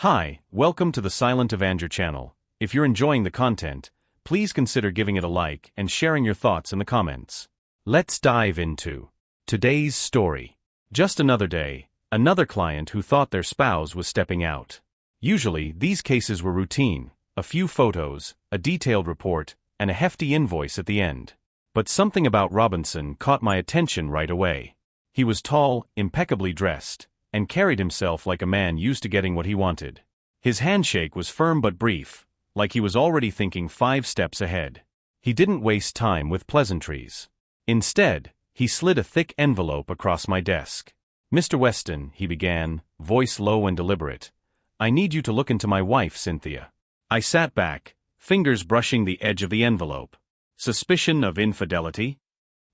Hi, welcome to the Silent Avenger channel. If you're enjoying the content, please consider giving it a like and sharing your thoughts in the comments. Let's dive into today's story. Just another day, another client who thought their spouse was stepping out. Usually, these cases were routine, a few photos, a detailed report, and a hefty invoice at the end. But something about Robinson caught my attention right away. He was tall, impeccably dressed, and carried himself like a man used to getting what he wanted. His handshake was firm but brief, like he was already thinking 5 steps ahead. He didn't waste time with pleasantries. Instead, he slid a thick envelope across my desk. "Mr. Weston," he began, voice low and deliberate, "I need you to look into my wife, Cynthia." I sat back, fingers brushing the edge of the envelope. Suspicion of infidelity?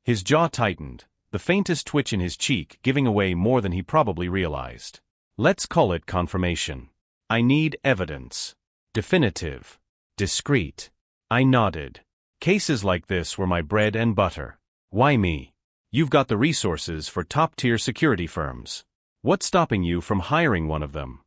His jaw tightened, the faintest twitch in his cheek giving away more than he probably realized. Let's call it confirmation. I need evidence. Definitive. Discreet. I nodded. Cases like this were my bread and butter. Why me? You've got the resources for top-tier security firms. What's stopping you from hiring one of them?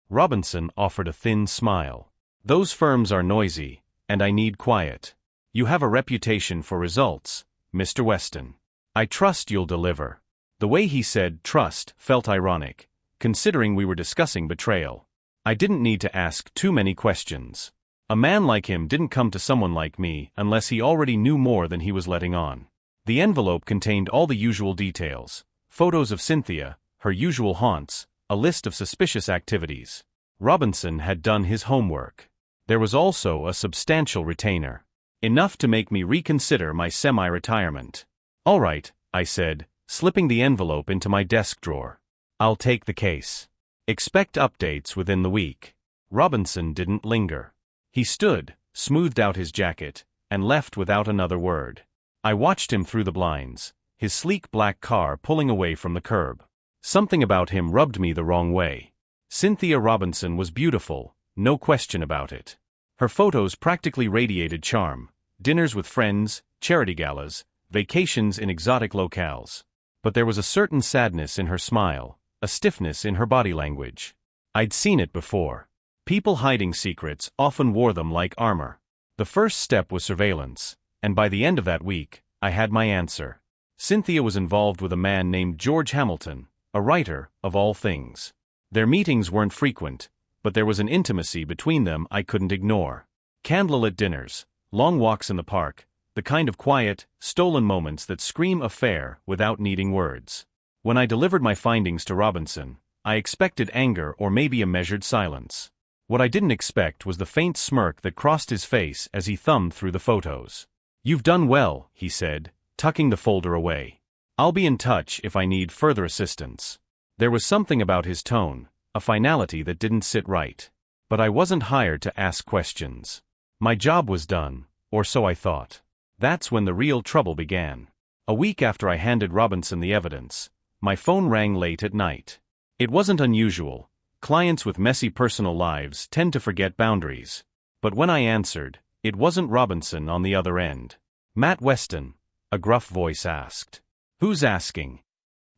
Robinson offered a thin smile. Those firms are noisy, and I need quiet. You have a reputation for results, Mr. Weston. I trust you'll deliver. The way he said trust felt ironic, considering we were discussing betrayal. I didn't need to ask too many questions. A man like him didn't come to someone like me unless he already knew more than he was letting on. The envelope contained all the usual details: photos of Cynthia, her usual haunts, a list of suspicious activities. Robinson had done his homework. There was also a substantial retainer. Enough to make me reconsider my semi-retirement. "All right," I said, slipping the envelope into my desk drawer. "I'll take the case. Expect updates within the week." Robinson didn't linger. He stood, smoothed out his jacket, and left without another word. I watched him through the blinds, his sleek black car pulling away from the curb. Something about him rubbed me the wrong way. Cynthia Robinson was beautiful, no question about it. Her photos practically radiated charm: dinners with friends, charity galas, vacations in exotic locales. But there was a certain sadness in her smile, a stiffness in her body language. I'd seen it before. People hiding secrets often wore them like armor. The first step was surveillance, and by the end of that week, I had my answer. Cynthia was involved with a man named George Hamilton, a writer, of all things. Their meetings weren't frequent, but there was an intimacy between them I couldn't ignore. Candlelit dinners, long walks in the park, the kind of quiet, stolen moments that scream affair without needing words. When I delivered my findings to Robinson, I expected anger or maybe a measured silence. What I didn't expect was the faint smirk that crossed his face as he thumbed through the photos. "You've done well," he said, tucking the folder away. "I'll be in touch if I need further assistance." There was something about his tone, a finality that didn't sit right. But I wasn't hired to ask questions. My job was done, or so I thought. That's when the real trouble began. A week after I handed Robinson the evidence, my phone rang late at night. It wasn't unusual. Clients with messy personal lives tend to forget boundaries. But when I answered, it wasn't Robinson on the other end. "Matt Weston," a gruff voice asked. "Who's asking?"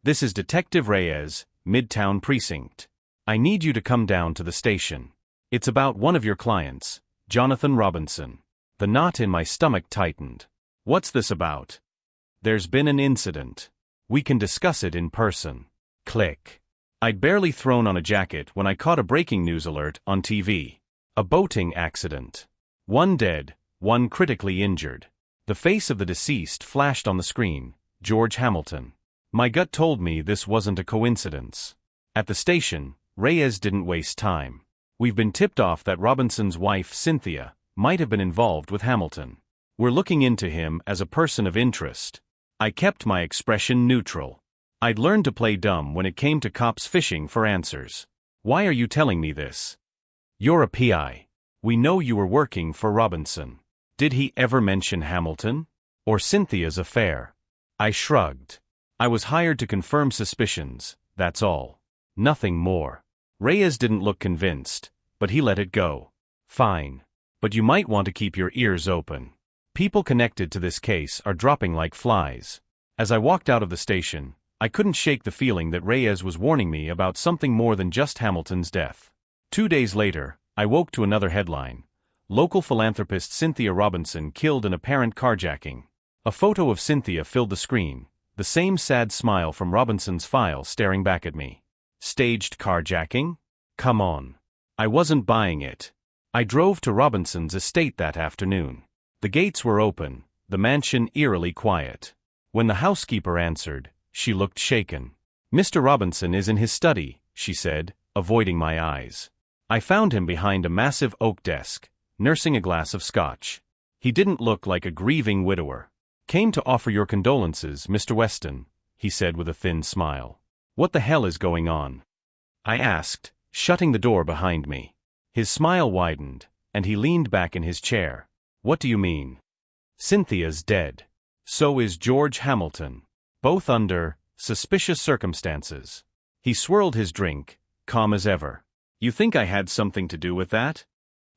"This is Detective Reyes, Midtown Precinct. I need you to come down to the station. It's about one of your clients, Jonathan Robinson." The knot in my stomach tightened. "What's this about?" "There's been an incident. We can discuss it in person." Click. I'd barely thrown on a jacket when I caught a breaking news alert on TV. A boating accident. 1 dead, 1 critically injured. The face of the deceased flashed on the screen: George Hamilton. My gut told me this wasn't a coincidence. At the station, Reyes didn't waste time. "We've been tipped off that Robinson's wife, Cynthia, might have been involved with Hamilton. We're looking into him as a person of interest." I kept my expression neutral. I'd learned to play dumb when it came to cops fishing for answers. "Why are you telling me this?" "You're a PI. We know you were working for Robinson. Did he ever mention Hamilton? Or Cynthia's affair?" I shrugged. "I was hired to confirm suspicions, that's all. Nothing more." Reyes didn't look convinced, but he let it go. "Fine. But you might want to keep your ears open. People connected to this case are dropping like flies." As I walked out of the station, I couldn't shake the feeling that Reyes was warning me about something more than just Hamilton's death. 2 days later, I woke to another headline. Local philanthropist Cynthia Robinson killed in apparent carjacking. A photo of Cynthia filled the screen, the same sad smile from Robinson's file staring back at me. Staged carjacking? Come on. I wasn't buying it. I drove to Robinson's estate that afternoon. The gates were open, the mansion eerily quiet. When the housekeeper answered, she looked shaken. "Mr. Robinson is in his study," she said, avoiding my eyes. I found him behind a massive oak desk, nursing a glass of scotch. He didn't look like a grieving widower. "Came to offer your condolences, Mr. Weston," he said with a thin smile. "What the hell is going on?" I asked, shutting the door behind me. His smile widened, and he leaned back in his chair. "What do you mean?" "Cynthia's dead. So is George Hamilton. Both under suspicious circumstances." He swirled his drink, calm as ever. "You think I had something to do with that?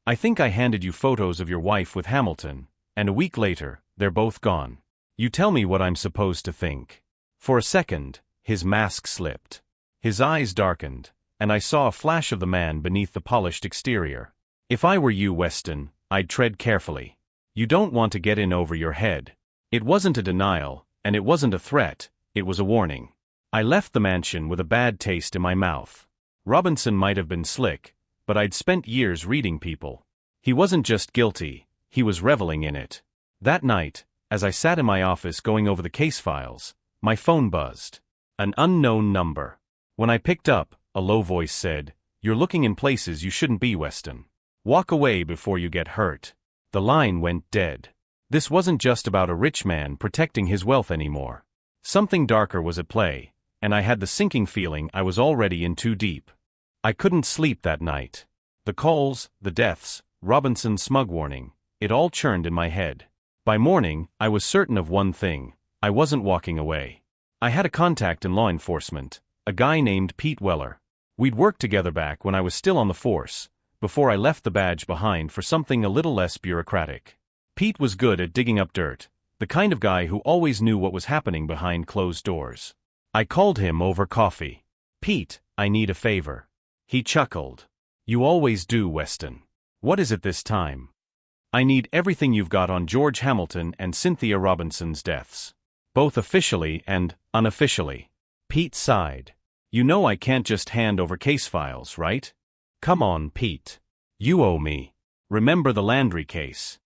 I think I handed you photos of your wife with Hamilton, and a week later, they're both gone. You tell me what I'm supposed to think." For a second, his mask slipped. His eyes darkened, and I saw a flash of the man beneath the polished exterior. "If I were you, Weston, I'd tread carefully. You don't want to get in over your head." It wasn't a denial, and it wasn't a threat, it was a warning. I left the mansion with a bad taste in my mouth. Robinson might have been slick, but I'd spent years reading people. He wasn't just guilty, he was reveling in it. That night, as I sat in my office going over the case files, my phone buzzed. An unknown number. When I picked up, a low voice said, "You're looking in places you shouldn't be, Weston. Walk away before you get hurt." The line went dead. This wasn't just about a rich man protecting his wealth anymore. Something darker was at play, and I had the sinking feeling I was already in too deep. I couldn't sleep that night. The calls, the deaths, Robinson's smug warning, it all churned in my head. By morning, I was certain of one thing: I wasn't walking away. I had a contact in law enforcement, a guy named Pete Weller. We'd worked together back when I was still on the force, before I left the badge behind for something a little less bureaucratic. Pete was good at digging up dirt, the kind of guy who always knew what was happening behind closed doors. I called him over coffee. "Pete, I need a favor." He chuckled. "You always do, Weston. What is it this time?" "I need everything you've got on George Hamilton and Cynthia Robinson's deaths. Both officially and unofficially." Pete sighed. "You know I can't just hand over case files, right? Come on, Pete. You owe me. Remember the Landry case?"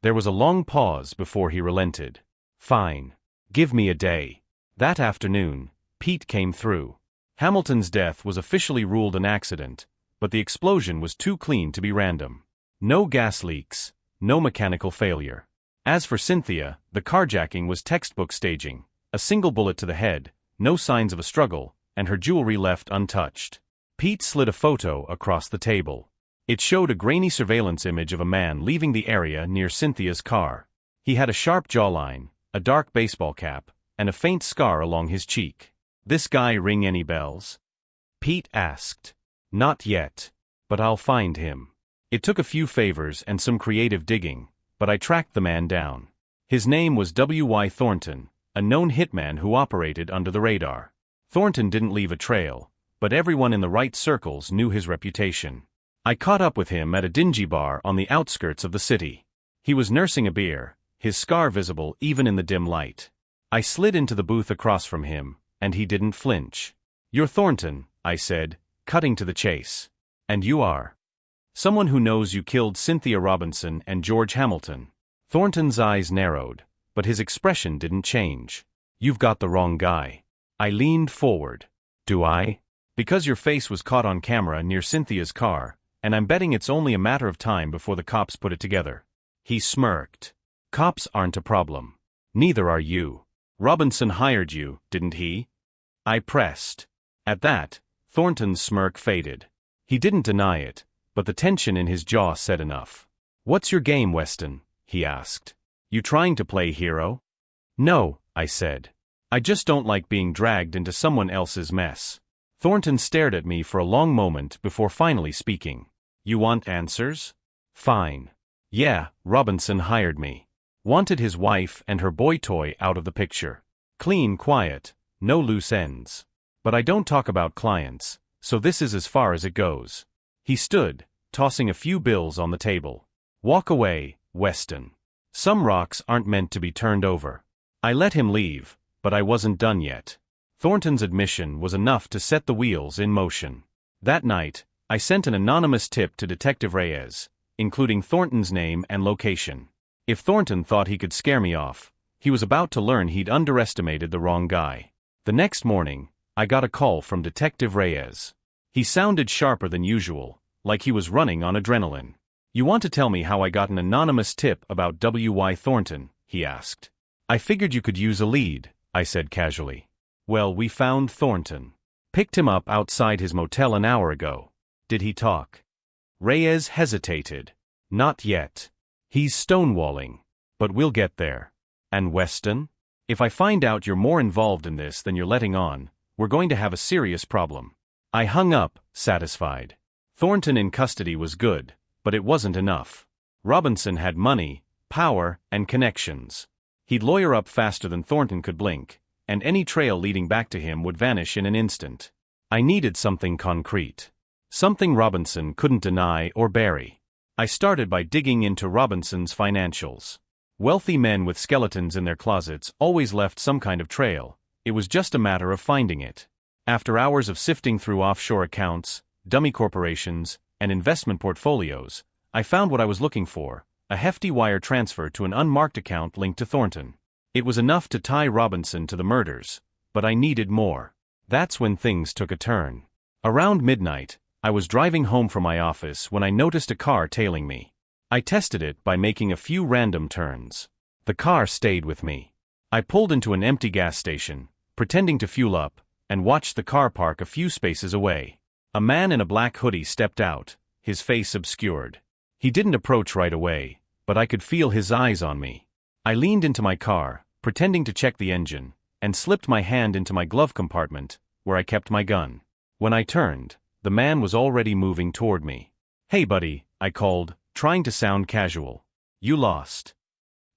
There was a long pause before he relented. "Fine. Give me a day." That afternoon, Pete came through. Hamilton's death was officially ruled an accident, but the explosion was too clean to be random. No gas leaks, no mechanical failure. As for Cynthia, the carjacking was textbook staging, a single bullet to the head, no signs of a struggle, and her jewelry left untouched. Pete slid a photo across the table. It showed a grainy surveillance image of a man leaving the area near Cynthia's car. He had a sharp jawline, a dark baseball cap, and a faint scar along his cheek. "This guy ring any bells?" Pete asked. "Not yet. But I'll find him." It took a few favors and some creative digging, but I tracked the man down. His name was W.Y. Thornton, a known hitman who operated under the radar. Thornton didn't leave a trail, but everyone in the right circles knew his reputation. I caught up with him at a dingy bar on the outskirts of the city. He was nursing a beer, his scar visible even in the dim light. I slid into the booth across from him, and he didn't flinch. "You're Thornton," I said, cutting to the chase. "And you are?" "Someone who knows you killed Cynthia Robinson and George Hamilton." Thornton's eyes narrowed, but his expression didn't change. "You've got the wrong guy." I leaned forward. "Do I?" "Because your face was caught on camera near Cynthia's car, and I'm betting it's only a matter of time before the cops put it together." He smirked. "Cops aren't a problem. Neither are you. Robinson hired you, didn't he?" I pressed. At that, Thornton's smirk faded. He didn't deny it, but the tension in his jaw said enough. "What's your game, Weston?" he asked. "You trying to play hero?" "No," I said. "I just don't like being dragged into someone else's mess." Thornton stared at me for a long moment before finally speaking. "You want answers? Fine. Yeah, Robinson hired me. Wanted his wife and her boy toy out of the picture. Clean, quiet, no loose ends. But I don't talk about clients, so this is as far as it goes." He stood, tossing a few bills on the table. "Walk away, Weston. Some rocks aren't meant to be turned over." I let him leave, but I wasn't done yet. Thornton's admission was enough to set the wheels in motion. That night, I sent an anonymous tip to Detective Reyes, including Thornton's name and location. If Thornton thought he could scare me off, he was about to learn he'd underestimated the wrong guy. The next morning, I got a call from Detective Reyes. He sounded sharper than usual, like he was running on adrenaline. "You want to tell me how I got an anonymous tip about W.Y. Thornton?" he asked. "I figured you could use a lead," I said casually. "Well, we found Thornton. Picked him up outside his motel an hour ago." "Did he talk?" Reyes hesitated. "Not yet. He's stonewalling. But we'll get there." "And Weston? If I find out you're more involved in this than you're letting on, we're going to have a serious problem." I hung up, satisfied. Thornton in custody was good, but it wasn't enough. Robinson had money, power, and connections. He'd lawyer up faster than Thornton could blink, and any trail leading back to him would vanish in an instant. I needed something concrete. Something Robinson couldn't deny or bury. I started by digging into Robinson's financials. Wealthy men with skeletons in their closets always left some kind of trail. It was just a matter of finding it. After hours of sifting through offshore accounts, dummy corporations, and investment portfolios, I found what I was looking for: a hefty wire transfer to an unmarked account linked to Thornton. It was enough to tie Robinson to the murders, but I needed more. That's when things took a turn. Around midnight, I was driving home from my office when I noticed a car tailing me. I tested it by making a few random turns. The car stayed with me. I pulled into an empty gas station, pretending to fuel up, and watched the car park a few spaces away. A man in a black hoodie stepped out, his face obscured. He didn't approach right away, but I could feel his eyes on me. I leaned into my car, pretending to check the engine, and slipped my hand into my glove compartment, where I kept my gun. When I turned, the man was already moving toward me. "Hey buddy," I called, trying to sound casual. "You lost."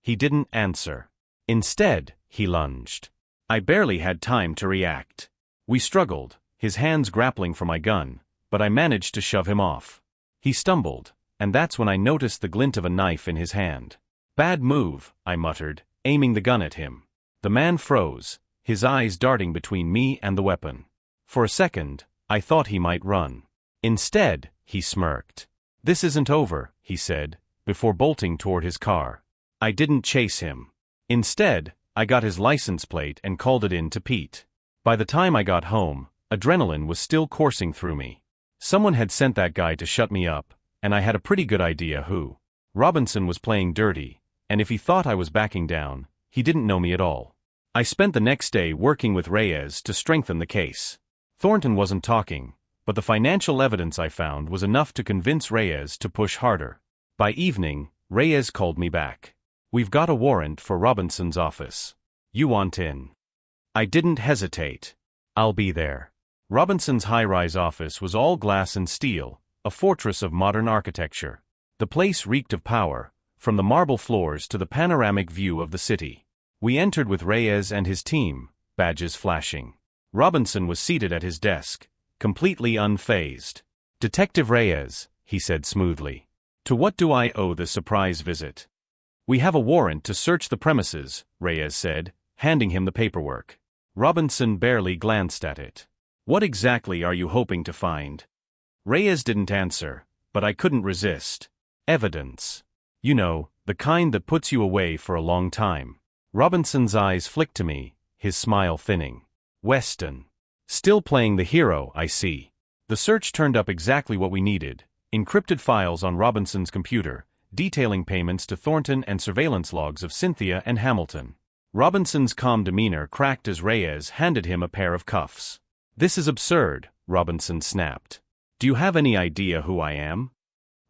He didn't answer. Instead, he lunged. I barely had time to react. We struggled, his hands grappling for my gun, but I managed to shove him off. He stumbled, and that's when I noticed the glint of a knife in his hand. "Bad move," I muttered, aiming the gun at him. The man froze, his eyes darting between me and the weapon. For a second, I thought he might run. Instead, he smirked. "This isn't over," he said, before bolting toward his car. I didn't chase him. Instead, I got his license plate and called it in to Pete. By the time I got home, adrenaline was still coursing through me. Someone had sent that guy to shut me up, and I had a pretty good idea who. Robinson was playing dirty, and if he thought I was backing down, he didn't know me at all. I spent the next day working with Reyes to strengthen the case. Thornton wasn't talking, but the financial evidence I found was enough to convince Reyes to push harder. By evening, Reyes called me back. "We've got a warrant for Robinson's office. You want in?" I didn't hesitate. "I'll be there." Robinson's high-rise office was all glass and steel, a fortress of modern architecture. The place reeked of power, from the marble floors to the panoramic view of the city. We entered with Reyes and his team, badges flashing. Robinson was seated at his desk, completely unfazed. "Detective Reyes," he said smoothly. "To what do I owe this surprise visit?" "We have a warrant to search the premises," Reyes said, handing him the paperwork. Robinson barely glanced at it. "What exactly are you hoping to find?" Reyes didn't answer, but I couldn't resist. "Evidence. You know, the kind that puts you away for a long time." Robinson's eyes flicked to me, his smile thinning. "Weston. Still playing the hero, I see." The search turned up exactly what we needed: encrypted files on Robinson's computer, detailing payments to Thornton and surveillance logs of Cynthia and Hamilton. Robinson's calm demeanor cracked as Reyes handed him a pair of cuffs. "This is absurd," Robinson snapped. "Do you have any idea who I am?"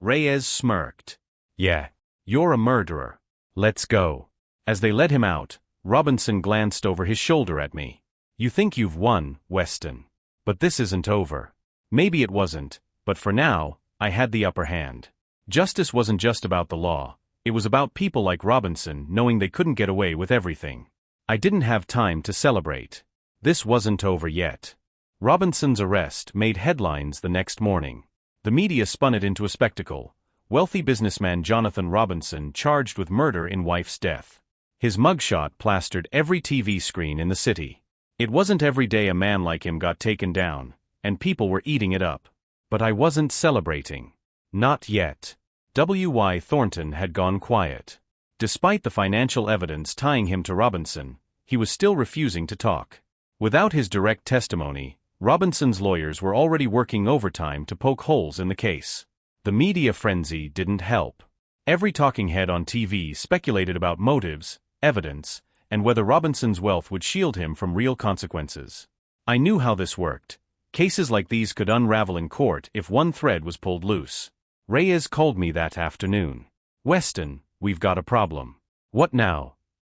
Reyes smirked. "Yeah. You're a murderer. Let's go." As they led him out, Robinson glanced over his shoulder at me. "You think you've won, Weston. But this isn't over." Maybe it wasn't, but for now, I had the upper hand. Justice wasn't just about the law. It was about people like Robinson knowing they couldn't get away with everything. I didn't have time to celebrate. This wasn't over yet. Robinson's arrest made headlines the next morning. The The media spun it into a spectacle. Wealthy businessman Jonathan Robinson charged with murder in wife's death. His mugshot plastered every TV screen in the city. It wasn't every day a man like him got taken down, and people were eating it up. But I wasn't celebrating. Not yet. W.Y. Thornton had gone quiet. Despite the financial evidence tying him to Robinson, he was still refusing to talk. Without his direct testimony, Robinson's lawyers were already working overtime to poke holes in the case. The media frenzy didn't help. Every talking head on TV speculated about motives, evidence, and whether Robinson's wealth would shield him from real consequences. I knew how this worked. Cases like these could unravel in court if one thread was pulled loose. Reyes called me that afternoon. "Weston, we've got a problem." "What now?"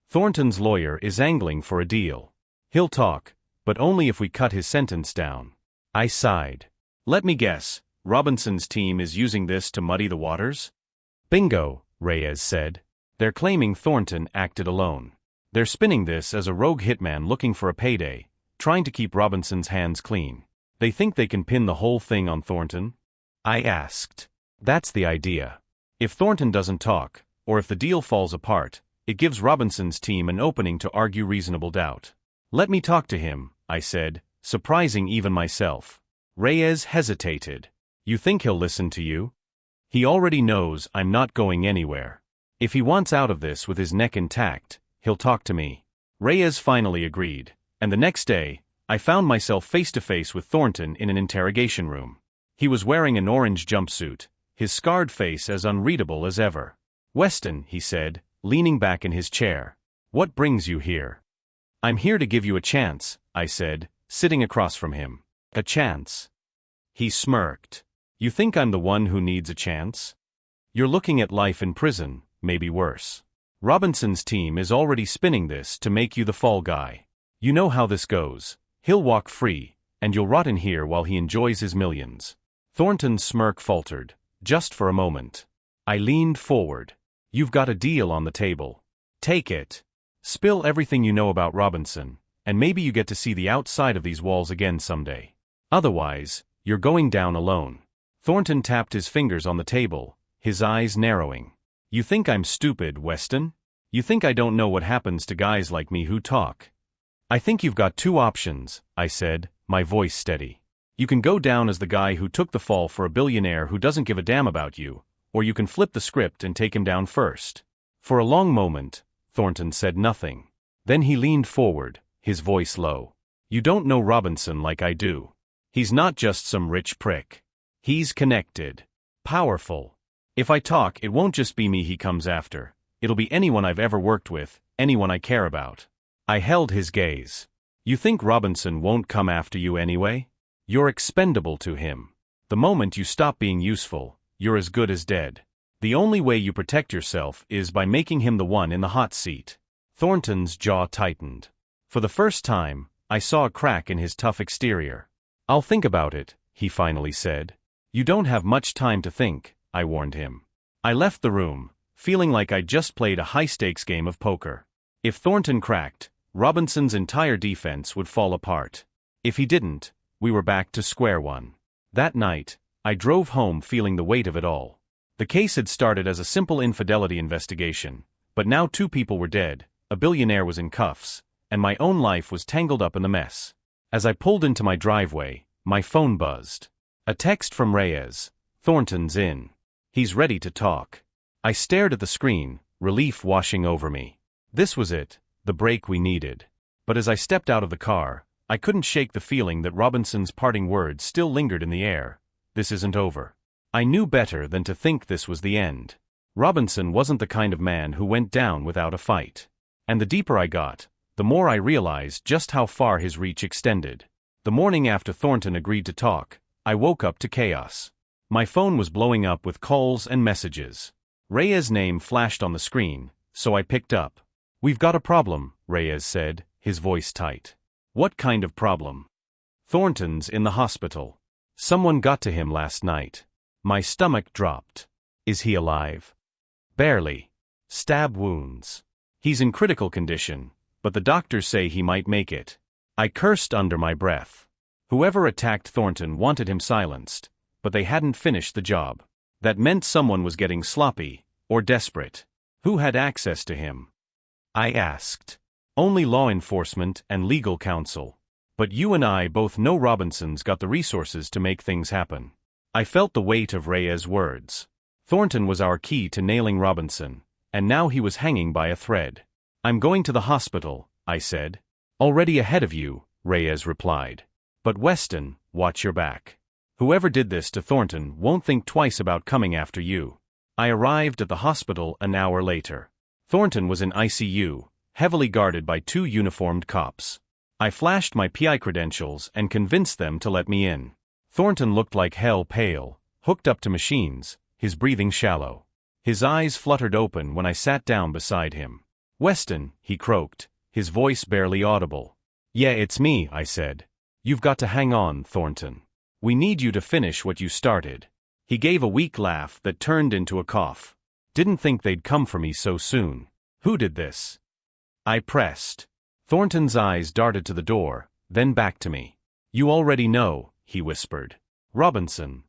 "Thornton's lawyer is angling for a deal. He'll talk, but only if we cut his sentence down." I sighed. "Let me guess, Robinson's team is using this to muddy the waters?" "Bingo," Reyes said. "They're claiming Thornton acted alone. They're spinning this as a rogue hitman looking for a payday, trying to keep Robinson's hands clean. They think they can pin the whole thing on Thornton?" I asked. "That's the idea. If Thornton doesn't talk, or if the deal falls apart, it gives Robinson's team an opening to argue reasonable doubt." "Let me talk to him," I said, surprising even myself. Reyes hesitated. "You think he'll listen to you?" "He already knows I'm not going anywhere. If he wants out of this with his neck intact, he'll talk to me." Reyes finally agreed, and the next day, I found myself face to face with Thornton in an interrogation room. He was wearing an orange jumpsuit, his scarred face as unreadable as ever. "Weston," he said, leaning back in his chair. "What brings you here?" "I'm here to give you a chance," I said, sitting across from him. "A chance?" He smirked. "You think I'm the one who needs a chance? You're looking at life in prison, maybe worse. Robinson's team is already spinning this to make you the fall guy. You know how this goes. He'll walk free, and you'll rot in here while he enjoys his millions." Thornton's smirk faltered, just for a moment. I leaned forward. "You've got a deal on the table. Take it. Spill everything you know about Robinson, and maybe you get to see the outside of these walls again someday. Otherwise, you're going down alone." Thornton tapped his fingers on the table, his eyes narrowing. "You think I'm stupid, Weston? You think I don't know what happens to guys like me who talk?" "I think you've got two options," I said, my voice steady. "You can go down as the guy who took the fall for a billionaire who doesn't give a damn about you, or you can flip the script and take him down first." For a long moment, Thornton said nothing. Then he leaned forward, his voice low. "You don't know Robinson like I do. He's not just some rich prick. He's connected. Powerful. If I talk, it won't just be me he comes after. It'll be anyone I've ever worked with, anyone I care about." I held his gaze. "You think Robinson won't come after you anyway? You're expendable to him. The moment you stop being useful, you're as good as dead. The only way you protect yourself is by making him the one in the hot seat." Thornton's jaw tightened. For the first time, I saw a crack in his tough exterior. "I'll think about it," he finally said. "You don't have much time to think," I warned him. I left the room, feeling like I'd just played a high-stakes game of poker. If Thornton cracked, Robinson's entire defense would fall apart. If he didn't, we were back to square one. That night, I drove home feeling the weight of it all. The case had started as a simple infidelity investigation, but now two people were dead, a billionaire was in cuffs, and my own life was tangled up in the mess. As I pulled into my driveway, my phone buzzed. A text from Reyes. "Thornton's in. He's ready to talk." I stared at the screen, relief washing over me. This was it, the break we needed. But as I stepped out of the car, I couldn't shake the feeling that Robinson's parting words still lingered in the air. "This isn't over." I knew better than to think this was the end. Robinson wasn't the kind of man who went down without a fight. And the deeper I got, the more I realized just how far his reach extended. The morning after Thornton agreed to talk, I woke up to chaos. My phone was blowing up with calls and messages. Reyes' name flashed on the screen, so I picked up. "We've got a problem," Reyes said, his voice tight. "What kind of problem?" "Thornton's in the hospital. Someone got to him last night." My stomach dropped. "Is he alive?" "Barely. Stab wounds. He's in critical condition, but the doctors say he might make it." I cursed under my breath. Whoever attacked Thornton wanted him silenced, but they hadn't finished the job. That meant someone was getting sloppy, or desperate. Who had access to him? I asked. Only law enforcement and legal counsel. But you and I both know Robinson's got the resources to make things happen. I felt the weight of Reyes' words. Thornton was our key to nailing Robinson, and now he was hanging by a thread. I'm going to the hospital, I said. Already ahead of you, Reyes replied. But Weston, watch your back. Whoever did this to Thornton won't think twice about coming after you. I arrived at the hospital an hour later. Thornton was in ICU, heavily guarded by 2 uniformed cops. I flashed my PI credentials and convinced them to let me in. Thornton looked like hell pale, hooked up to machines, his breathing shallow. His eyes fluttered open when I sat down beside him. Weston, he croaked, his voice barely audible. Yeah, it's me, I said. You've got to hang on, Thornton. We need you to finish what you started. He gave a weak laugh that turned into a cough. Didn't think they'd come for me so soon. Who did this? I pressed. Thornton's eyes darted to the door, then back to me. You already know, he whispered. Robinson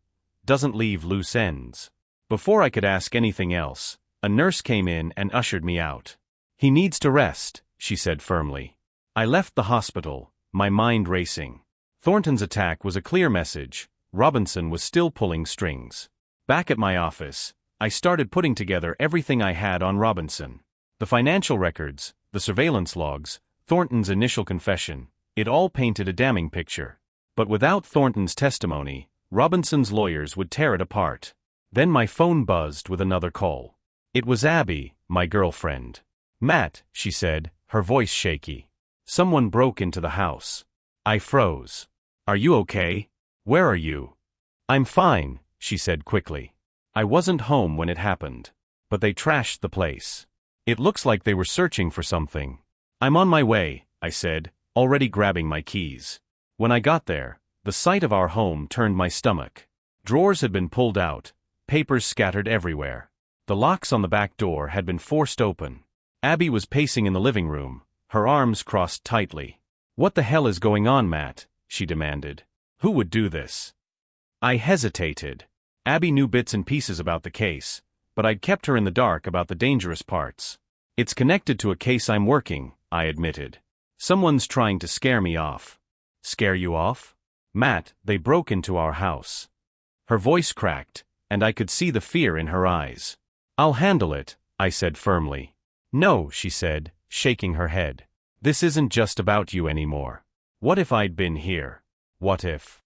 doesn't leave loose ends. Before I could ask anything else, a nurse came in and ushered me out. He needs to rest, she said firmly. I left the hospital, my mind racing. Thornton's attack was a clear message. Robinson was still pulling strings. Back at my office, I started putting together everything I had on Robinson. The financial records, the surveillance logs, Thornton's initial confession, it all painted a damning picture. But without Thornton's testimony, Robinson's lawyers would tear it apart. Then my phone buzzed with another call. It was Abby, my girlfriend. Matt, she said, her voice shaky. Someone broke into the house. I froze. Are you okay? Where are you? I'm fine, she said quickly. I wasn't home when it happened. But they trashed the place. It looks like they were searching for something. I'm on my way, I said, already grabbing my keys. When I got there, the sight of our home turned my stomach. Drawers had been pulled out, papers scattered everywhere. The locks on the back door had been forced open. Abby was pacing in the living room, her arms crossed tightly. What the hell is going on, Matt? She demanded. Who would do this? I hesitated. Abby knew bits and pieces about the case, but I'd kept her in the dark about the dangerous parts. It's connected to a case I'm working, I admitted. Someone's trying to scare me off. Scare you off? Matt, they broke into our house. Her voice cracked, and I could see the fear in her eyes. I'll handle it, I said firmly. No, she said, shaking her head. This isn't just about you anymore. What if I'd been here? What if?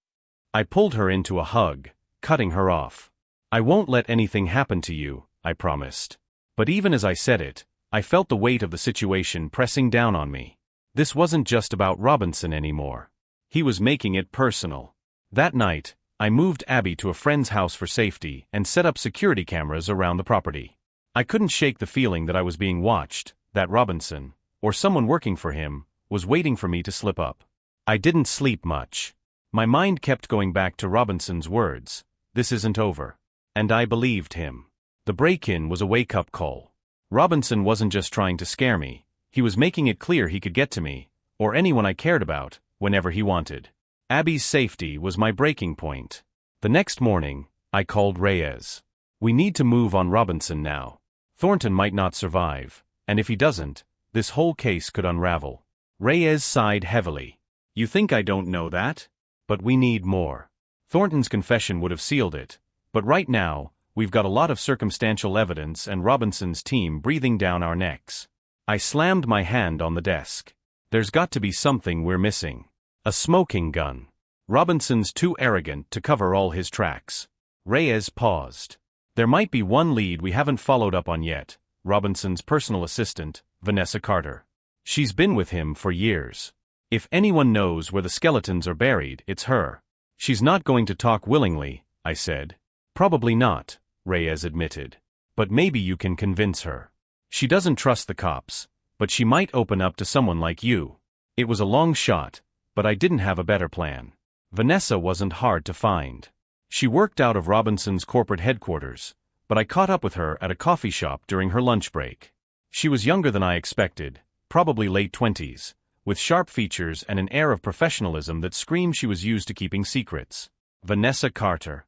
I pulled her into a hug, cutting her off. I won't let anything happen to you, I promised. But even as I said it, I felt the weight of the situation pressing down on me. This wasn't just about Robinson anymore. He was making it personal. That night, I moved Abby to a friend's house for safety and set up security cameras around the property. I couldn't shake the feeling that I was being watched, that Robinson, or someone working for him, was waiting for me to slip up. I didn't sleep much. My mind kept going back to Robinson's words, "This isn't over." And I believed him. The break-in was a wake-up call. Robinson wasn't just trying to scare me, he was making it clear he could get to me, or anyone I cared about, whenever he wanted. Abby's safety was my breaking point. The next morning, I called Reyes. We need to move on Robinson now. Thornton might not survive, and if he doesn't, this whole case could unravel. Reyes sighed heavily. You think I don't know that? But we need more. Thornton's confession would have sealed it, but right now, we've got a lot of circumstantial evidence and Robinson's team breathing down our necks. I slammed my hand on the desk. There's got to be something we're missing. A smoking gun. Robinson's too arrogant to cover all his tracks. Reyes paused. There might be one lead we haven't followed up on yet, Robinson's personal assistant, Vanessa Carter. She's been with him for years. If anyone knows where the skeletons are buried, it's her. She's not going to talk willingly, I said. Probably not, Reyes admitted. But maybe you can convince her. She doesn't trust the cops, but she might open up to someone like you. It was a long shot, but I didn't have a better plan. Vanessa wasn't hard to find. She worked out of Robinson's corporate headquarters, but I caught up with her at a coffee shop during her lunch break. She was younger than I expected, probably late 20s, with sharp features and an air of professionalism that screamed she was used to keeping secrets. Vanessa Carter.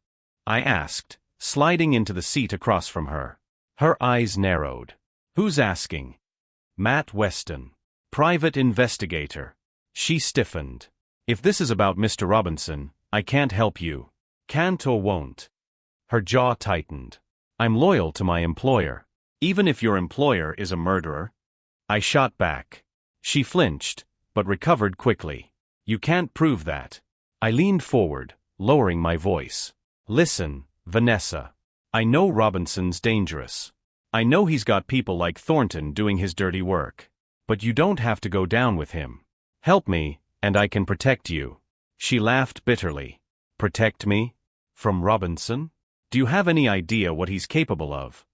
I asked, sliding into the seat across from her. Her eyes narrowed. Who's asking? Matt Weston. Private investigator. She stiffened. If this is about Mr. Robinson, I can't help you. Can't or won't. Her jaw tightened. I'm loyal to my employer. Even if your employer is a murderer? I shot back. She flinched, but recovered quickly. You can't prove that. I leaned forward, lowering my voice. Listen, Vanessa. I know Robinson's dangerous. I know he's got people like Thornton doing his dirty work. But you don't have to go down with him. Help me, and I can protect you. She laughed bitterly. Protect me? From Robinson? Do you have any idea what he's capable of?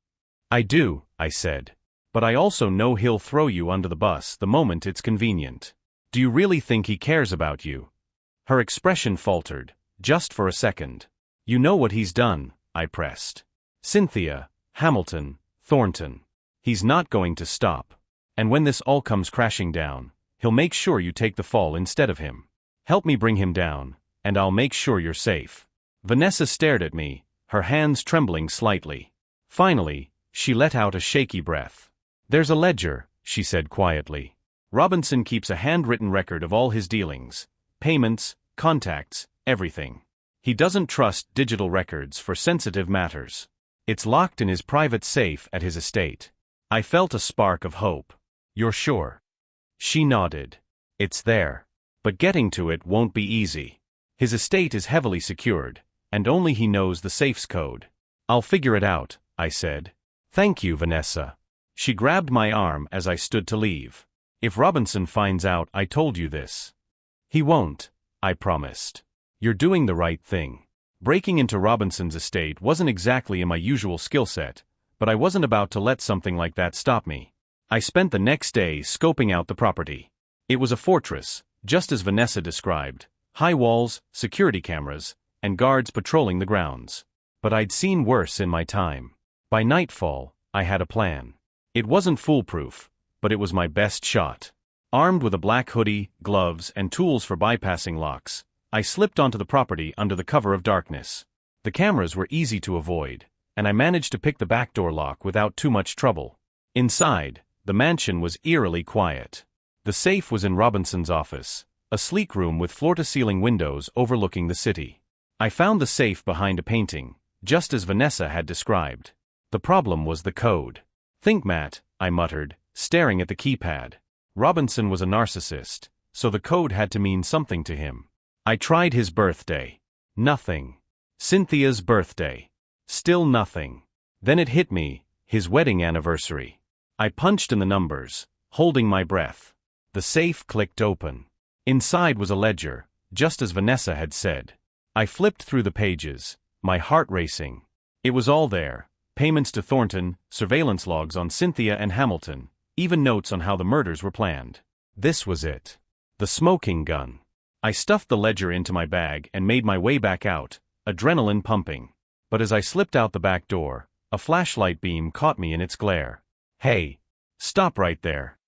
I do, I said. But I also know he'll throw you under the bus the moment it's convenient. Do you really think he cares about you? Her expression faltered, just for a second. You know what he's done, I pressed. Cynthia, Hamilton, Thornton. He's not going to stop. And when this all comes crashing down, he'll make sure you take the fall instead of him. Help me bring him down, and I'll make sure you're safe. Vanessa stared at me, her hands trembling slightly. Finally, she let out a shaky breath. There's a ledger, she said quietly. Robinson keeps a handwritten record of all his dealings, payments, contacts, everything. He doesn't trust digital records for sensitive matters. It's locked in his private safe at his estate. I felt a spark of hope. You're sure? She nodded. It's there. But getting to it won't be easy. His estate is heavily secured, and only he knows the safe's code. I'll figure it out, I said. Thank you, Vanessa. She grabbed my arm as I stood to leave. If Robinson finds out I told you this. He won't, I promised. You're doing the right thing. Breaking into Robinson's estate wasn't exactly in my usual skill set, but I wasn't about to let something like that stop me. I spent the next day scoping out the property. It was a fortress, just as Vanessa described. High walls, security cameras, and guards patrolling the grounds. But I'd seen worse in my time. By nightfall, I had a plan. It wasn't foolproof, but it was my best shot. Armed with a black hoodie, gloves, and tools for bypassing locks, I slipped onto the property under the cover of darkness. The cameras were easy to avoid, and I managed to pick the back door lock without too much trouble. Inside, the mansion was eerily quiet. The safe was in Robinson's office, a sleek room with floor-to-ceiling windows overlooking the city. I found the safe behind a painting, just as Vanessa had described. The problem was the code. Think, Matt, I muttered, staring at the keypad. Robinson was a narcissist, so the code had to mean something to him. I tried his birthday. Nothing. Cynthia's birthday. Still nothing. Then it hit me, his wedding anniversary. I punched in the numbers, holding my breath. The safe clicked open. Inside was a ledger, just as Vanessa had said. I flipped through the pages, my heart racing. It was all there. Payments to Thornton, surveillance logs on Cynthia and Hamilton, even notes on how the murders were planned. This was it. The smoking gun. I stuffed the ledger into my bag and made my way back out, adrenaline pumping. But as I slipped out the back door, a flashlight beam caught me in its glare. Hey! Stop right there!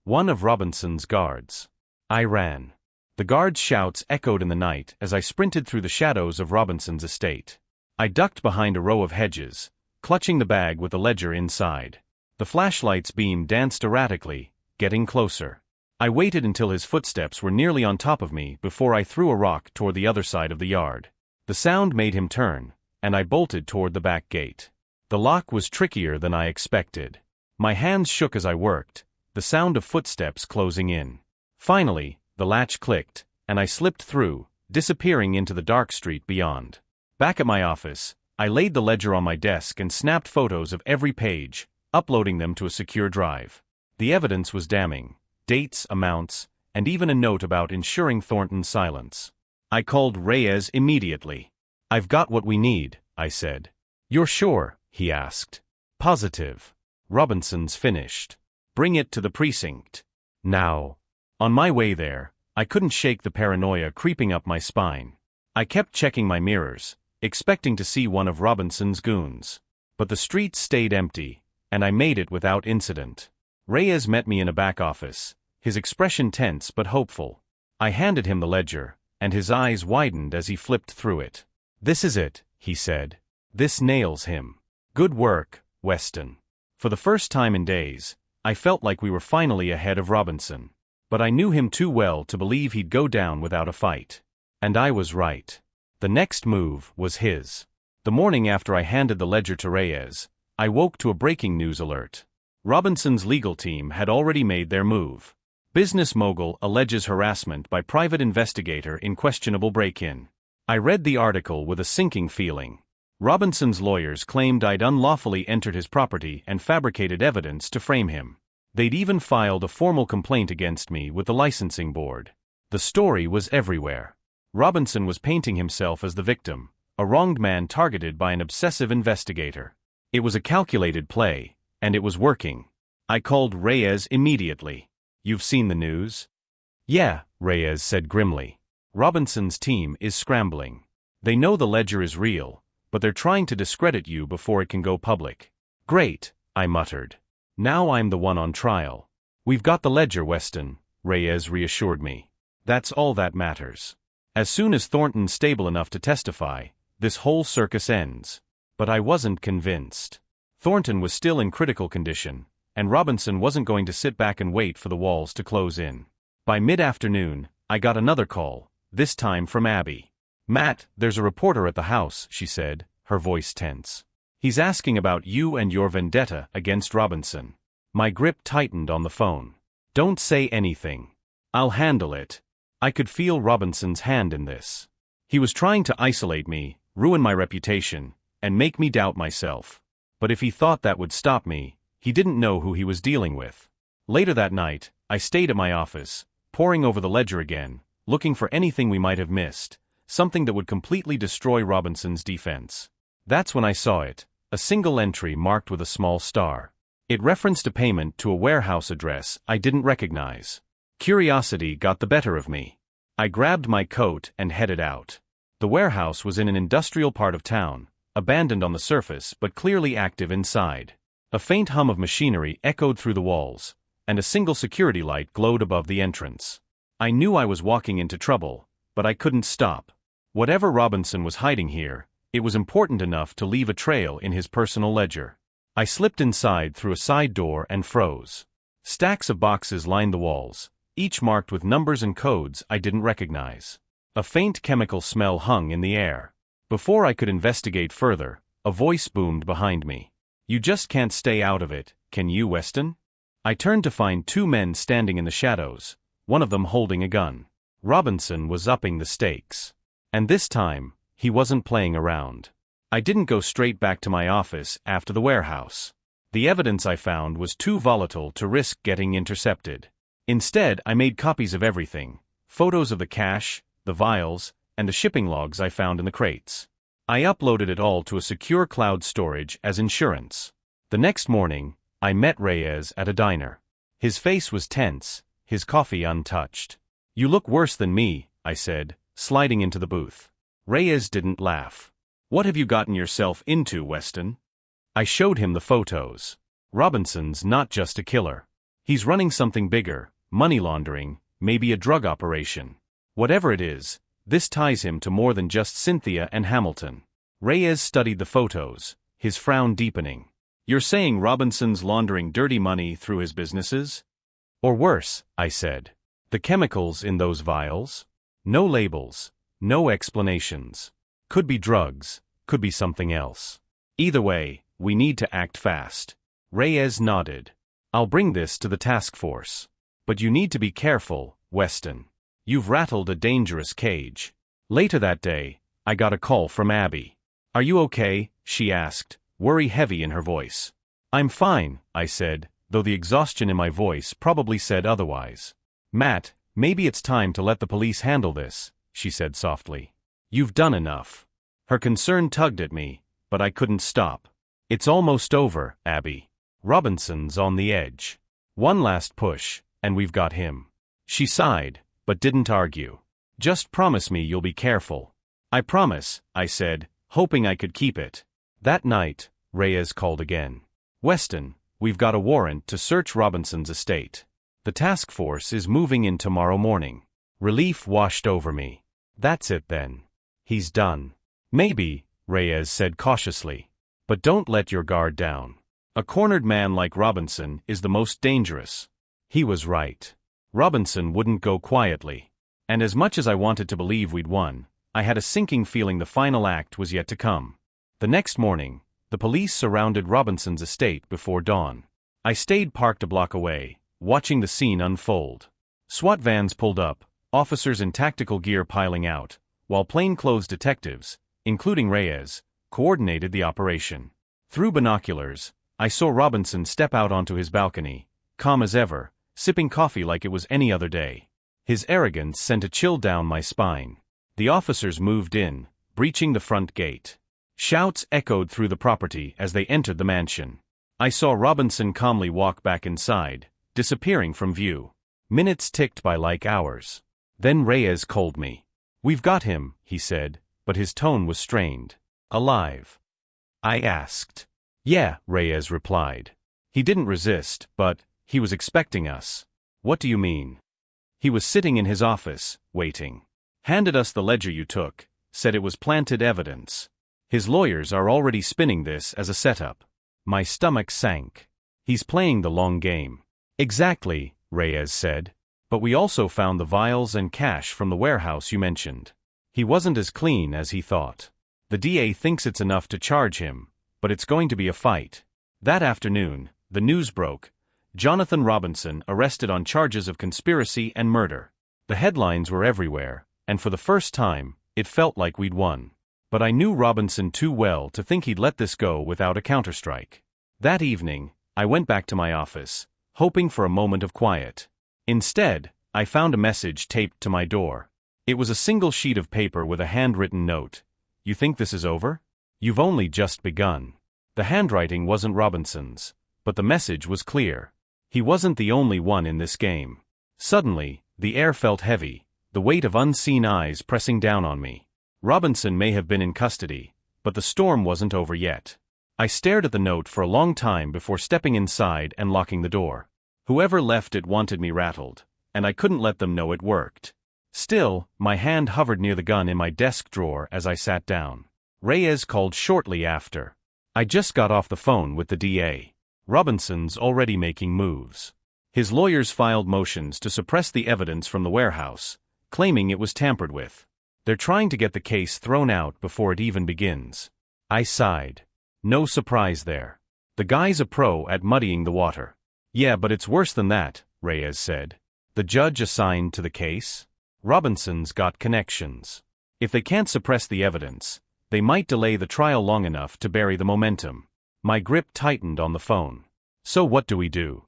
One of Robinson's guards. I ran. The guard's shouts echoed in the night as I sprinted through the shadows of Robinson's estate. I ducked behind a row of hedges, clutching the bag with the ledger inside. The flashlight's beam danced erratically, getting closer. I waited until his footsteps were nearly on top of me before I threw a rock toward the other side of the yard. The sound made him turn, and I bolted toward the back gate. The lock was trickier than I expected. My hands shook as I worked, the sound of footsteps closing in. Finally, the latch clicked, and I slipped through, disappearing into the dark street beyond. Back at my office, I laid the ledger on my desk and snapped photos of every page, uploading them to a secure drive. The evidence was damning. Dates, amounts, and even a note about ensuring Thornton's silence. I called Reyes immediately. I've got what we need, I said. You're sure? He asked. Positive. Robinson's finished. Bring it to the precinct. Now. On my way there, I couldn't shake the paranoia creeping up my spine. I kept checking my mirrors, expecting to see one of Robinson's goons. But the streets stayed empty, and I made it without incident. Reyes met me in a back office, his expression tense but hopeful. I handed him the ledger, and his eyes widened as he flipped through it. "This is it," he said. "This nails him. Good work, Weston." For the first time in days, I felt like we were finally ahead of Robinson. But I knew him too well to believe he'd go down without a fight. And I was right. The next move was his. The morning after I handed the ledger to Reyes, I woke to a breaking news alert. Robinson's legal team had already made their move. Business mogul alleges harassment by private investigator in questionable break-in. I read the article with a sinking feeling. Robinson's lawyers claimed I'd unlawfully entered his property and fabricated evidence to frame him. They'd even filed a formal complaint against me with the licensing board. The story was everywhere. Robinson was painting himself as the victim, a wronged man targeted by an obsessive investigator. It was a calculated play, and it was working. I called Reyes immediately. "You've seen the news?" "Yeah," Reyes said grimly. "Robinson's team is scrambling. They know the ledger is real, but they're trying to discredit you before it can go public." "Great," I muttered. "Now I'm the one on trial." "We've got the ledger, Weston," Reyes reassured me. "That's all that matters. As soon as Thornton's stable enough to testify, this whole circus ends." But I wasn't convinced. Thornton was still in critical condition, and Robinson wasn't going to sit back and wait for the walls to close in. By mid-afternoon, I got another call, this time from Abby. "Matt, there's a reporter at the house," she said, her voice tense. "He's asking about you and your vendetta against Robinson." My grip tightened on the phone. "Don't say anything. I'll handle it." I could feel Robinson's hand in this. He was trying to isolate me, ruin my reputation, and make me doubt myself. But if he thought that would stop me, he didn't know who he was dealing with. Later that night, I stayed at my office, poring over the ledger again, looking for anything we might have missed, something that would completely destroy Robinson's defense. That's when I saw it, a single entry marked with a small star. It referenced a payment to a warehouse address I didn't recognize. Curiosity got the better of me. I grabbed my coat and headed out. The warehouse was in an industrial part of town, abandoned on the surface but clearly active inside. A faint hum of machinery echoed through the walls, and a single security light glowed above the entrance. I knew I was walking into trouble, but I couldn't stop. Whatever Robinson was hiding here, it was important enough to leave a trail in his personal ledger. I slipped inside through a side door and froze. Stacks of boxes lined the walls, each marked with numbers and codes I didn't recognize. A faint chemical smell hung in the air. Before I could investigate further, a voice boomed behind me. "You just can't stay out of it, can you, Weston?" I turned to find two men standing in the shadows, one of them holding a gun. Robinson was upping the stakes. And this time, he wasn't playing around. I didn't go straight back to my office after the warehouse. The evidence I found was too volatile to risk getting intercepted. Instead, I made copies of everything: photos of the cash, the vials, and the shipping logs I found in the crates. I uploaded it all to a secure cloud storage as insurance. The next morning, I met Reyes at a diner. His face was tense, his coffee untouched. "You look worse than me," I said, sliding into the booth. Reyes didn't laugh. "What have you gotten yourself into, Weston?" I showed him the photos. "Robinson's not just a killer. He's running something bigger, money laundering, maybe a drug operation. Whatever it is, this ties him to more than just Cynthia and Hamilton." Reyes studied the photos, his frown deepening. "You're saying Robinson's laundering dirty money through his businesses?" "Or worse," I said. "The chemicals in those vials? No labels, no explanations. Could be drugs, could be something else. Either way, we need to act fast." Reyes nodded. "I'll bring this to the task force. But you need to be careful, Weston. You've rattled a dangerous cage." Later that day, I got a call from Abby. "Are you okay?" she asked, worry heavy in her voice. "I'm fine," I said, though the exhaustion in my voice probably said otherwise. "Matt, maybe it's time to let the police handle this," she said softly. "You've done enough." Her concern tugged at me, but I couldn't stop. "It's almost over, Abby. Robinson's on the edge. One last push, and we've got him." She sighed, but didn't argue. "Just promise me you'll be careful." "I promise," I said, hoping I could keep it. That night, Reyes called again. "Weston, we've got a warrant to search Robinson's estate. The task force is moving in tomorrow morning." Relief washed over me. That's it then. He's done. Maybe, Reyes said cautiously. But don't let your guard down. A cornered man like Robinson is the most dangerous. He was right. Robinson wouldn't go quietly. And as much as I wanted to believe we'd won, I had a sinking feeling the final act was yet to come. The next morning, the police surrounded Robinson's estate before dawn. I stayed parked a block away, watching the scene unfold. SWAT vans pulled up, officers in tactical gear piling out, while plainclothes detectives, including Reyes, coordinated the operation. Through binoculars, I saw Robinson step out onto his balcony, calm as ever, sipping coffee like it was any other day. His arrogance sent a chill down my spine. The officers moved in, breaching the front gate. Shouts echoed through the property as they entered the mansion. I saw Robinson calmly walk back inside, disappearing from view. Minutes ticked by like hours. Then Reyes called me. "We've got him," he said, but his tone was strained. "Alive?" I asked. "Yeah," Reyes replied. "He didn't resist, but he was expecting us." "What do you mean?" "He was sitting in his office, waiting. Handed us the ledger you took, said it was planted evidence. His lawyers are already spinning this as a setup." My stomach sank. "He's playing the long game." "Exactly," Reyes said. "But we also found the vials and cash from the warehouse you mentioned. He wasn't as clean as he thought. The DA thinks it's enough to charge him, but it's going to be a fight." That afternoon, the news broke. Jonathan Robinson arrested on charges of conspiracy and murder. The headlines were everywhere, and for the first time, it felt like we'd won. But I knew Robinson too well to think he'd let this go without a counterstrike. That evening, I went back to my office, hoping for a moment of quiet. Instead, I found a message taped to my door. It was a single sheet of paper with a handwritten note. "You think this is over? You've only just begun." The handwriting wasn't Robinson's, but the message was clear. He wasn't the only one in this game. Suddenly, the air felt heavy, the weight of unseen eyes pressing down on me. Robinson may have been in custody, but the storm wasn't over yet. I stared at the note for a long time before stepping inside and locking the door. Whoever left it wanted me rattled, and I couldn't let them know it worked. Still, my hand hovered near the gun in my desk drawer as I sat down. Reyes called shortly after. "I just got off the phone with the DA. Robinson's already making moves. His lawyers filed motions to suppress the evidence from the warehouse, claiming it was tampered with. They're trying to get the case thrown out before it even begins." I sighed. No surprise there. The guy's a pro at muddying the water. "Yeah, but it's worse than that," Reyes said. "The judge assigned to the case? Robinson's got connections. If they can't suppress the evidence, they might delay the trial long enough to bury the momentum." My grip tightened on the phone. "So what do we do?"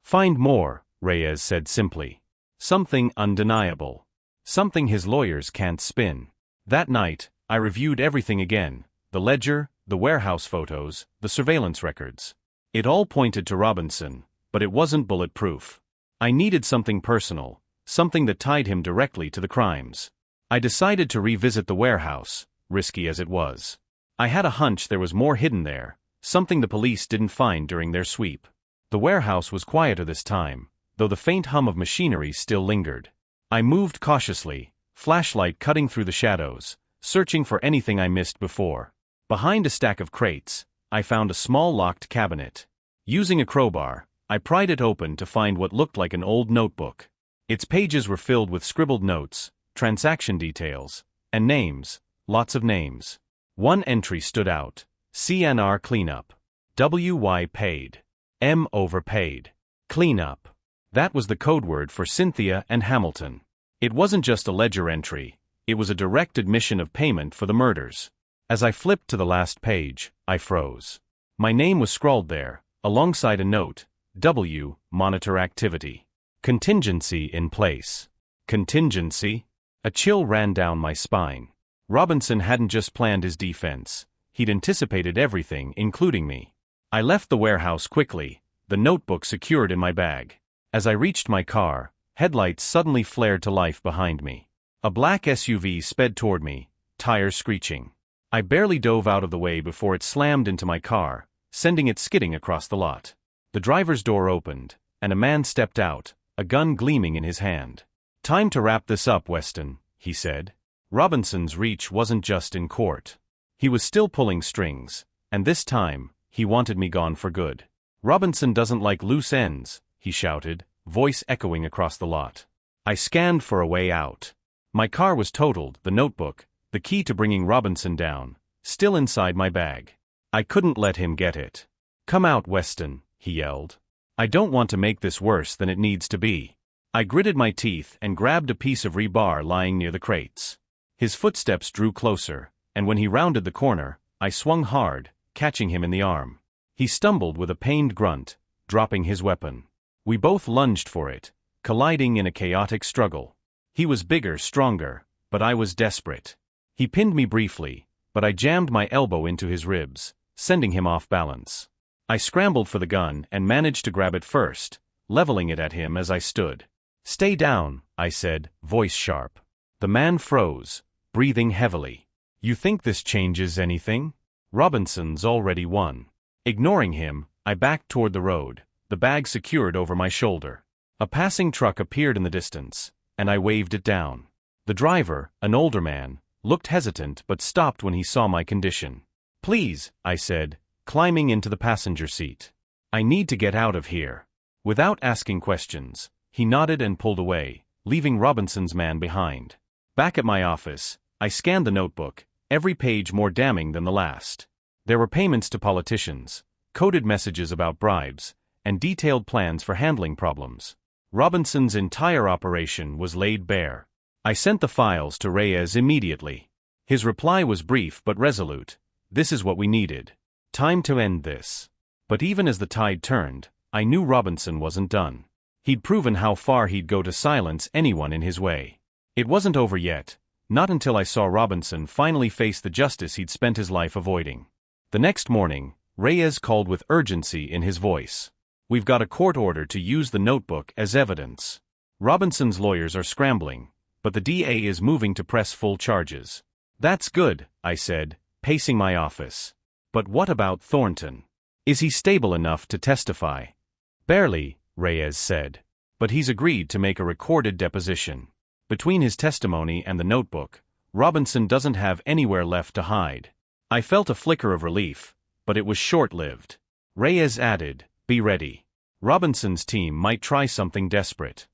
"Find more," Reyes said simply. "Something undeniable. Something his lawyers can't spin." That night, I reviewed everything again: the ledger, the warehouse photos, the surveillance records. It all pointed to Robinson, but it wasn't bulletproof. I needed something personal, something that tied him directly to the crimes. I decided to revisit the warehouse, risky as it was. I had a hunch there was more hidden there, something the police didn't find during their sweep. The warehouse was quieter this time, though the faint hum of machinery still lingered. I moved cautiously, flashlight cutting through the shadows, searching for anything I missed before. Behind a stack of crates, I found a small locked cabinet. Using a crowbar, I pried it open to find what looked like an old notebook. Its pages were filled with scribbled notes, transaction details, and names, lots of names. One entry stood out: CNR cleanup. WY paid. M overpaid. Cleanup. That was the code word for Cynthia and Hamilton. It wasn't just a ledger entry, it was a direct admission of payment for the murders. As I flipped to the last page, I froze. My name was scrawled there, alongside a note: W, monitor activity. Contingency in place. Contingency? A chill ran down my spine. Robinson hadn't just planned his defense, he'd anticipated everything, including me. I left the warehouse quickly, the notebook secured in my bag. As I reached my car, headlights suddenly flared to life behind me. A black SUV sped toward me, tires screeching. I barely dove out of the way before it slammed into my car, sending it skidding across the lot. The driver's door opened, and a man stepped out, a gun gleaming in his hand. "Time to wrap this up, Weston," he said. Robinson's reach wasn't just in court. He was still pulling strings, and this time, he wanted me gone for good. "Robinson doesn't like loose ends," he shouted, voice echoing across the lot. I scanned for a way out. My car was totaled, the notebook, the key to bringing Robinson down, still inside my bag. I couldn't let him get it. "Come out, Weston," he yelled. "I don't want to make this worse than it needs to be." I gritted my teeth and grabbed a piece of rebar lying near the crates. His footsteps drew closer, and when he rounded the corner, I swung hard, catching him in the arm. He stumbled with a pained grunt, dropping his weapon. We both lunged for it, colliding in a chaotic struggle. He was bigger, stronger, but I was desperate. He pinned me briefly, but I jammed my elbow into his ribs, sending him off balance. I scrambled for the gun and managed to grab it first, leveling it at him as I stood. "Stay down," I said, voice sharp. The man froze, breathing heavily. "You think this changes anything? Robinson's already won." Ignoring him, I backed toward the road, the bag secured over my shoulder. A passing truck appeared in the distance, and I waved it down. The driver, an older man, looked hesitant but stopped when he saw my condition. "Please," I said, climbing into the passenger seat. "I need to get out of here." Without asking questions, he nodded and pulled away, leaving Robinson's man behind. Back at my office, I scanned the notebook, every page more damning than the last. There were payments to politicians, coded messages about bribes, and detailed plans for handling problems. Robinson's entire operation was laid bare. I sent the files to Reyes immediately. His reply was brief but resolute. "This is what we needed. Time to end this." But even as the tide turned, I knew Robinson wasn't done. He'd proven how far he'd go to silence anyone in his way. It wasn't over yet, not until I saw Robinson finally face the justice he'd spent his life avoiding. The next morning, Reyes called with urgency in his voice. "We've got a court order to use the notebook as evidence. Robinson's lawyers are scrambling, but the DA is moving to press full charges." "That's good," I said, pacing my office. "But what about Thornton? Is he stable enough to testify?" "Barely," Reyes said. "But he's agreed to make a recorded deposition. Between his testimony and the notebook, Robinson doesn't have anywhere left to hide." I felt a flicker of relief, but it was short-lived. Reyes added, "Be ready. Robinson's team might try something desperate."